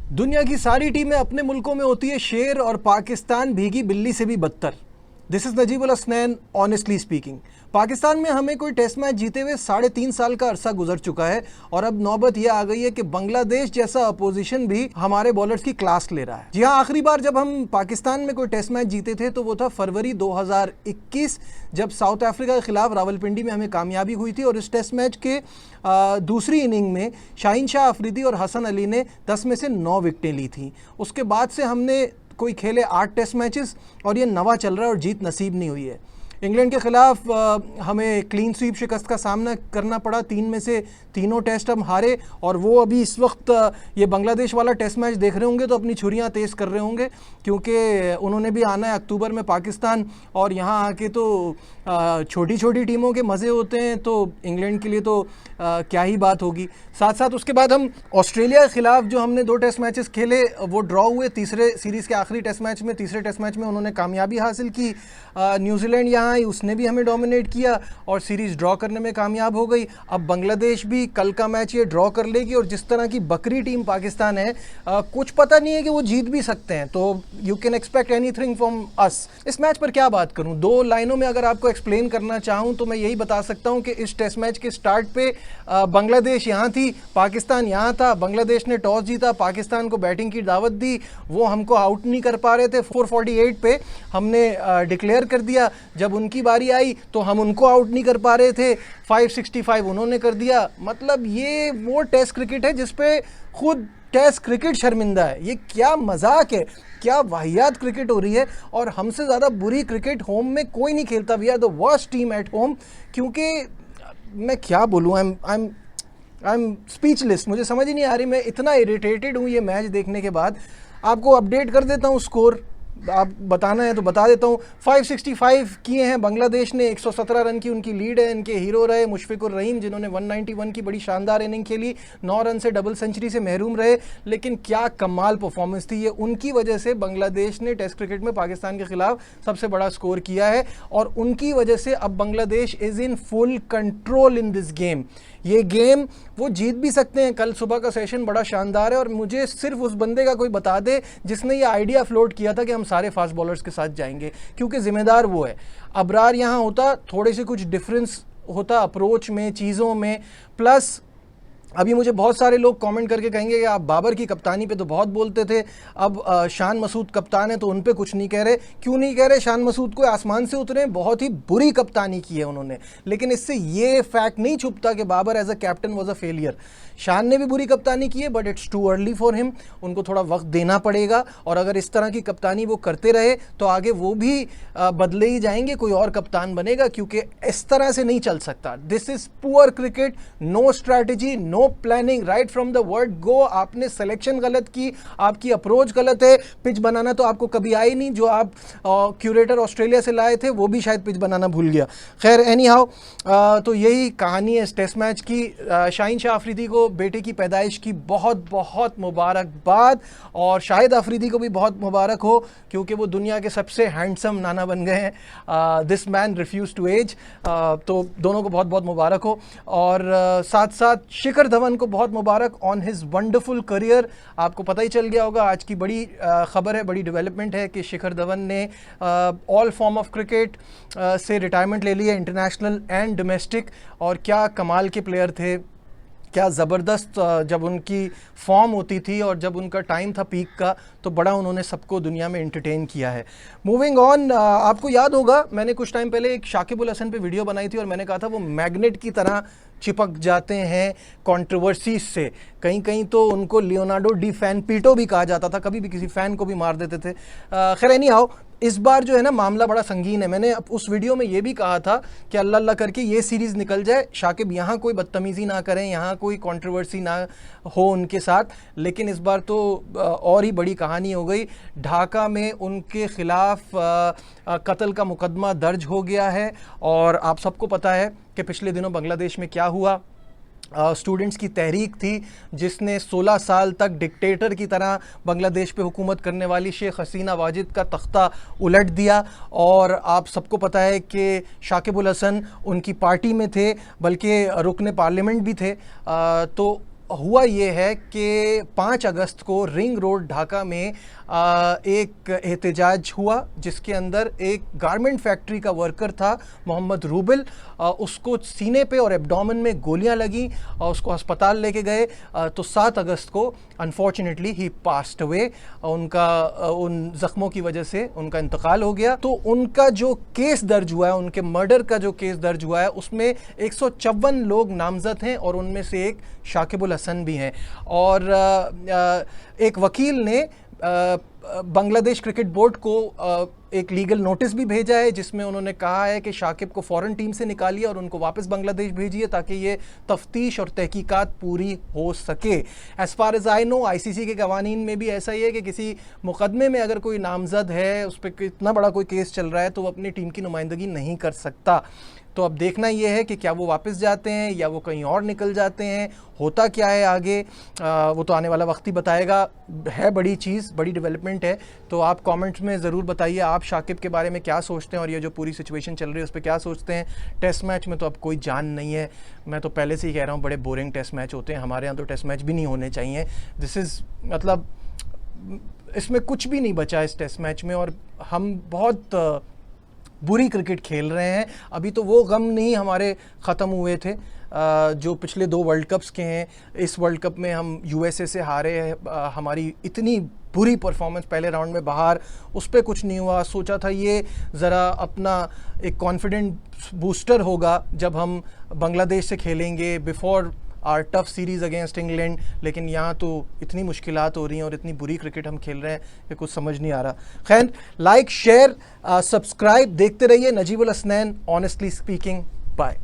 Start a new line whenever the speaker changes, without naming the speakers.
दुनिया की सारी टीमें अपने मुल्कों में होती है शेर और पाकिस्तान भीगी बिल्ली से भी बदतर। This is Najibul Hasnain honestly speaking. Pakistan में हमें कोई टेस्ट मैच जीते हुए 3.5 साल का अरसा गुजर चुका है और अब नौबत यह आ गई है कि बांग्लादेश जैसा अपोजिशन भी हमारे बॉलर्स की क्लास ले रहा है। जी हाँ, आखिरी बार जब हम पाकिस्तान में कोई टेस्ट मैच जीते थे तो वो था फरवरी 2021, जब साउथ अफ्रीका के खिलाफ रावलपिंडी में हमें कामयाबी हुई थी। और इस टेस्ट मैच के दूसरी इनिंग में शाहीन शाह अफरीदी और हसन अली ने 10 में से 9 विकेटें ली थी। उसके बाद से हमने कोई खेले 8 टेस्ट मैचेस और ये नवा चल रहा है और जीत नसीब नहीं हुई है। इंग्लैंड के ख़िलाफ़ हमें क्लीन स्वीप शिकस्त का सामना करना पड़ा, 3 में से तीनों टेस्ट हम हारे। और वो अभी इस वक्त ये बांग्लादेश वाला टेस्ट मैच देख रहे होंगे तो अपनी छुरियां तेज़ कर रहे होंगे, क्योंकि उन्होंने भी आना है अक्टूबर में पाकिस्तान। और यहाँ आके तो छोटी छोटी टीमों के मज़े होते हैं, तो इंग्लैंड के लिए तो क्या ही बात होगी। साथ साथ उसके बाद हम ऑस्ट्रेलिया के ख़िलाफ़ जो हमने 2 टेस्ट मैचेस खेले वो ड्रॉ हुए। तीसरे सीरीज़ के आखिरी टेस्ट मैच में, तीसरे टेस्ट मैच में उन्होंने कामयाबी हासिल की। न्यूजीलैंड यहाँ आई, उसने भी हमें डोमिनेट किया और सीरीज़ ड्रॉ करने में कामयाब हो गई। अब बांग्लादेश भी कल का मैच ये ड्रॉ कर लेगी और जिस तरह की बकरी टीम पाकिस्तान है, कुछ पता नहीं है कि वो जीत भी सकते हैं। तो you can expect anything from us. इस मैच पर क्या बात करूं, 2 लाइनों में अगर आपको एक्सप्लेन करना चाहूं तो मैं यही बता सकता हूं कि इस टेस्ट मैच के स्टार्ट पे बांग्लादेश यहाँ थी, पाकिस्तान यहाँ था। बांग्लादेश ने टॉस जीता, पाकिस्तान को बैटिंग की दावत दी, वो हमको आउट नहीं कर पा रहे थे। 448 पे हमने डिक्लेयर कर दिया। जब उनकी बारी आई तो हम उनको आउट नहीं कर पा रहे थे, 565 उन्होंने कर दिया। मतलब ये वो टेस्ट क्रिकेट है जिसपे खुद टेस्ट क्रिकेट शर्मिंदा है। ये क्या मजाक है, क्या वाहियात क्रिकेट हो रही है। और हमसे ज़्यादा बुरी क्रिकेट होम में कोई नहीं खेलता। We are the worst team at home. क्योंकि मैं क्या बोलूँ, आई एम स्पीचलेस। मुझे समझ ही नहीं आ रही, मैं इतना इरिटेटेड हूँ ये मैच देखने के बाद। आपको अपडेट कर देता हूँ स्कोर, आप बताना है तो बता देता हूँ। 565 किए हैं बांग्लादेश ने, 117 रन की उनकी लीड है। इनके हीरो रहे मुशफिकुर रहीम, जिन्होंने 191 की बड़ी शानदार इनिंग खेली, 9 रन से डबल सेंचुरी से महरूम रहे। लेकिन क्या कमाल परफॉर्मेंस थी, ये उनकी वजह से बांग्लादेश ने टेस्ट क्रिकेट में पाकिस्तान के खिलाफ सबसे बड़ा स्कोर किया है। और उनकी वजह से अब Bangladesh is in full control in this game. ये गेम वो जीत भी सकते हैं। कल सुबह का सेशन बड़ा शानदार है और मुझे सिर्फ उस बंदे का कोई बता दे जिसने ये आइडिया फ्लोट किया था कि हम सारे फास्ट बॉलर्स के साथ जाएंगे, क्योंकि जिम्मेदार वो है। अबरार यहाँ होता, थोड़े से कुछ डिफरेंस होता अप्रोच में, चीज़ों में। प्लस अभी मुझे बहुत सारे लोग कमेंट करके कहेंगे कि आप बाबर की कप्तानी पे तो बहुत बोलते थे, अब शान मसूद कप्तान है तो उन पे कुछ नहीं कह रहे। क्यों नहीं कह रहे? शान मसूद को आसमान से उतरे, बहुत ही बुरी कप्तानी की है उन्होंने। लेकिन इससे ये फैक्ट नहीं छुपता कि Babar as a captain was a failure. Shan ने भी बुरी कप्तानी की है, but it's too early for him. उनको थोड़ा वक्त देना पड़ेगा और अगर इस तरह की कप्तानी वो करते रहे तो आगे वो भी बदले ही जाएंगे, कोई और कप्तान बनेगा। क्योंकि इस तरह से नहीं चल सकता। This is poor cricket, no strategy, no planning, right from the word go. आपने सिलेक्शन गलत की, आपकी अप्रोच गलत है। पिच बनाना तो आपको कभी आई नहीं, जो आप क्यूरेटर ऑस्ट्रेलिया से लाए थे वो भी शायद पिच बनाना भूल गया। खैर, एनी हाउ, तो यही कहानी है इस टेस्ट मैच की। शाहीन शाह अफरीदी को बेटे की पैदाइश की बहुत बहुत मुबारकबाद, और शाहिद अफरीदी को भी बहुत मुबारक हो क्योंकि वो दुनिया के सबसे हैंडसम नाना बन गए हैं। This man refuse to age. तो दोनों को बहुत बहुत मुबारक हो। और साथ साथ शिखर धवन को बहुत मुबारक ऑन हिज वंडरफुल करियर। आपको पता ही चल गया होगा, आज की बड़ी खबर है, बड़ी डेवलपमेंट है कि शिखर धवन ने ऑल फॉर्म ऑफ क्रिकेट से रिटायरमेंट ले ली है, इंटरनेशनल एंड डोमेस्टिक। और क्या कमाल के प्लेयर थे, क्या ज़बरदस्त जब उनकी फॉर्म होती थी और जब उनका टाइम था पीक का, तो बड़ा उन्होंने सबको दुनिया में एंटरटेन किया है। मूविंग ऑन, आपको याद होगा मैंने कुछ टाइम पहले एक शाकिब अल हसन पे वीडियो बनाई थी और मैंने कहा था वो मैग्नेट की तरह चिपक जाते हैं कंट्रोवर्सीज से। कहीं कहीं तो उनको लियोनार्डो डी फैन पीटो भी कहा जाता था, कभी भी किसी फ़ैन को भी मार देते थे। खैर, एनी हाउ, इस बार जो है ना मामला बड़ा संगीन है। मैंने उस वीडियो में ये भी कहा था कि अल्लाह अल्लाह करके ये सीरीज़ निकल जाए, शाकिब यहाँ कोई बदतमीज़ी ना करें, यहाँ कोई कंट्रोवर्सी ना हो उनके साथ। लेकिन इस बार तो और ही बड़ी कहानी हो गई। ढाका में उनके ख़िलाफ़ कत्ल का मुकदमा दर्ज हो गया है। और आप सबको पता है कि पिछले दिनों बांग्लादेश में क्या हुआ। स्टूडेंट्स की तहरीक थी जिसने 16 साल तक डिक्टेटर की तरह बांग्लादेश पे हुकूमत करने वाली शेख हसीना वाजिद का तख्ता उलट दिया। और आप सबको पता है कि शाकिब अल हसन उनकी पार्टी में थे, बल्कि रुकने पार्लियामेंट भी थे। तो हुआ ये है कि 5 अगस्त को रिंग रोड ढाका में एक एहतजाज हुआ जिसके अंदर एक गारमेंट फैक्ट्री का वर्कर था मोहम्मद रूबिल, उसको सीने पे और एब्डोमेन में गोलियां लगी और उसको अस्पताल लेके गए। तो 7 अगस्त को अनफॉर्चुनेटली ही पास्ड अवे, उन जख्मों की वजह से उनका इंतकाल हो गया। तो उनका जो केस दर्ज हुआ है, उनके मर्डर का जो केस दर्ज हुआ है, उसमें 154 लोग नामजद हैं और उनमें से एक शाकिबुल हसन भी हैं। और एक वकील ने बांग्लादेश क्रिकेट बोर्ड को एक लीगल नोटिस भी भेजा है जिसमें उन्होंने कहा है कि शाकिब को फ़ौरन टीम से निकालिए और उनको वापस बांग्लादेश भेजिए ताकि ये तफ्तीश और तहकीकात पूरी हो सके। As far as I know ICC के कवानीन में भी ऐसा ही है कि किसी मुकदमे में अगर कोई नामजद है, उस पर इतना बड़ा कोई केस चल रहा है, तो वो अपनी टीम की नुमाइंदगी नहीं कर सकता। तो अब देखना ये है कि क्या वो वापस जाते हैं या वो कहीं और निकल जाते हैं, होता क्या है आगे, वो तो आने वाला वक्त ही बताएगा। है बड़ी चीज़, बड़ी डेवलपमेंट है। तो आप कमेंट्स में ज़रूर बताइए आप शाकिब के बारे में क्या सोचते हैं और ये जो पूरी सिचुएशन चल रही है उस पर क्या सोचते हैं। टेस्ट मैच में तो अब कोई जान नहीं है, मैं तो पहले से ही कह रहा हूँ बड़े बोरिंग टेस्ट मैच होते हैं। हमारे यहाँ तो टेस्ट मैच भी नहीं होने चाहिए। दिस इज़ मतलब इसमें कुछ भी नहीं बचा इस टेस्ट मैच में और हम बहुत बुरी क्रिकेट खेल रहे हैं। अभी तो वो गम नहीं हमारे ख़त्म हुए थे जो पिछले 2 वर्ल्ड कप्स के हैं। इस वर्ल्ड कप में हम यूएसए से हारे हैं, हमारी इतनी बुरी परफॉर्मेंस पहले राउंड में बाहर, उस पर कुछ नहीं हुआ। सोचा था ये ज़रा अपना एक कॉन्फिडेंट बूस्टर होगा जब हम बांग्लादेश से खेलेंगे before our tough series against England, लेकिन यहाँ तो इतनी मुश्किलात हो रही हैं और इतनी बुरी क्रिकेट हम खेल रहे हैं कि कुछ समझ नहीं आ रहा। खैर, लाइक शेयर सब्सक्राइब देखते रहिए Najibul Hasnain honestly speaking. Bye.